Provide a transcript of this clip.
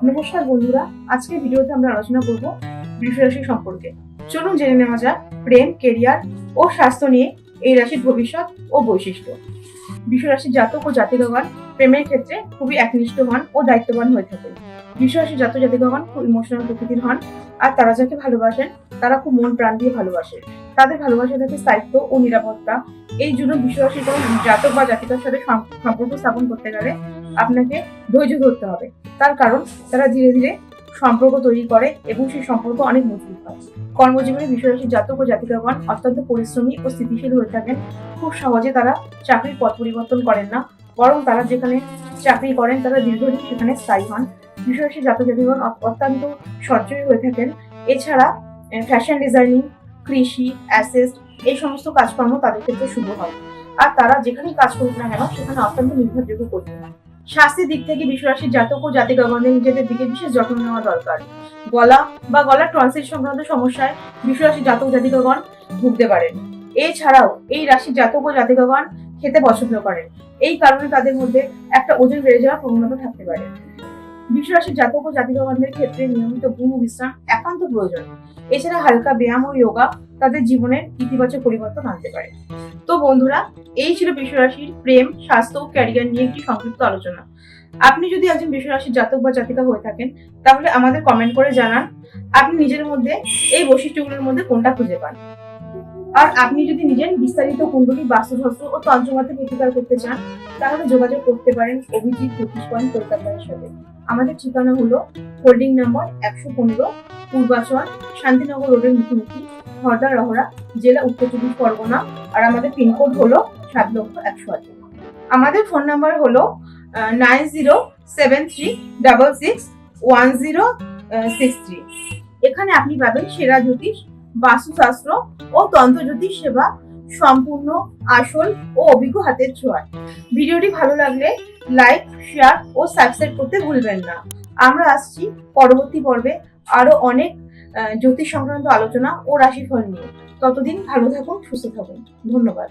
নমস্কার বন্ধুরা, আজকের ভিডিওতে আমরা আলোচনা করব বৃষ রাশি সম্পর্কে। চলুন জেনে নেওয়া যাক প্রেম, কেরিয়ার ও স্বাস্থ্য নিয়ে এই রাশির ভবিষ্যৎ ও বৈশিষ্ট্য। বৃষ রাশির জাতক ও জাতিকাগণ প্রেমের ক্ষেত্রে খুবই একনিষ্ঠ হন ও দায়িত্ববান হয়ে থাকেন। বৃষ রাশির জাতক জাতিকাগণ খুব ইমোশনাল প্রকৃতির হন, আর তারা যাকে ভালোবাসেন তারা খুব মন প্রাণ দিয়ে ভালোবাসে। তাদের ভালোবাসা থাকে স্থায়িত্ব ও নিরাপত্তা। এই জন্য বৃষ রাশির কোনো জাতক বা জাতিকার সাথে সম্পর্ক স্থাপন করতে গেলে আপনাকে ধৈর্য ধরতে হবে। তার কারণ তারা ধীরে ধীরে সম্পর্ক তৈরি করে এবং সেই সম্পর্ক অনেক মজবুত হয়। কর্মজীবনে বৃষ রাশির জাতক ও জাতিকাগণ অত্যন্ত পরিশ্রমী ও স্থিতিশীল হয়ে থাকেন। খুব সহজে তারা চাকরির পথ পরিবর্তন করেন না, বরং তারা যেখানে চাকরি করেন তারা দীর্ঘদিন সেখানে স্থায়ী হন। বৃষ রাশির জাতক জাতিগণ অত্যন্ত সঞ্চয়ী হয়ে থাকেন। এছাড়া ফ্যাশন ডিজাইনিং, কৃষি, অ্যাসেস্ট এই সমস্ত কাজকর্ম তাদের ক্ষেত্রে শুভ হয়। আর তারা যেখানেই কাজ করুক না কেন সেখানে অত্যন্ত নির্ভরযোগ্য করতে হয়। স্বাস্থ্যের দিক থেকে বৃষ রাশির জাতক ও জাতিকাগণদের নিজেদের দিকে বিশেষ যত্ন নেওয়া দরকার। গলা বা গলার টনসিল সংক্রান্ত সমস্যায় বৃষ রাশির জাতক জাতিকাগণ ভুগতে পারেন। এছাড়াও এই রাশির জাতক ও জাতিকাগণ খেতে পছন্দ করেন, এই কারণে তাদের মধ্যে একটা ওজন বেড়ে যাওয়ার প্রবণতা থাকতে পারে। বৃষ রাশির জাতক ও জাতিকাগণদের ক্ষেত্রে নিয়মিত ঘুম ও বিশ্রাম একান্ত প্রয়োজন। এছাড়া হালকা ব্যায়াম ও যোগা তাদের জীবনের ইতিবাচক পরিবর্তন আনতে পারে। তো বন্ধুরা, এই ছিল বৃষ রাশির প্রেম, স্বাস্থ্য ও ক্যারিয়ার নিয়ে একটি সংক্ষিপ্ত আলোচনা। আপনি যদি একজন বৃষ রাশির জাতক বা জাতিকা হয়ে থাকেন তাহলে আমাদের কমেন্ট করে জানান আপনি নিজের মধ্যে এই বৈশিষ্ট্যগুলোর মধ্যে কোনটা খুঁজে পান। আর আপনি যদি নিজের বিস্তারিত কুণ্ডলী, বাস্তুশাস্ত্র ও তন্ত্রমতে প্রতিকার করতে চান তাহলে যোগাযোগ করতে পারেন অভিজিৎ জ্যোতিষ পয়েন্ট কলকাতার সাথে। আমাদের ঠিকানা হলো হোল্ডিং নম্বর 115, পূর্বাচল, শান্তিনগর রোডের মুখোমুখি, হরদা রহরা, জেলা উত্তর চব্বিশ পরগনা। আর আমাদের পিনকোড হলো 7,108,000। আমাদের ফোন নাম্বার হলো 9073661063। এখানে আপনি পাবেন সেরা জ্যোতিষ, বাস্তুশাস্ত্র ও তন্ত্র জ্যোতিষ সেবা সম্পূর্ণ আসল ও অভিজ্ঞ হাতের ছোঁয়ায়। ভিডিওটি ভালো লাগলে লাইক, শেয়ার ও সাবস্ক্রাইব করতে ভুলবেন না। আমরা আসছি পরবর্তী পর্বে আরো অনেক জ্যোতিষ সংক্রান্ত আলোচনা ও রাশিফল নিয়ে। ততদিন ভালো থাকুন, সুস্থ থাকুন। ধন্যবাদ।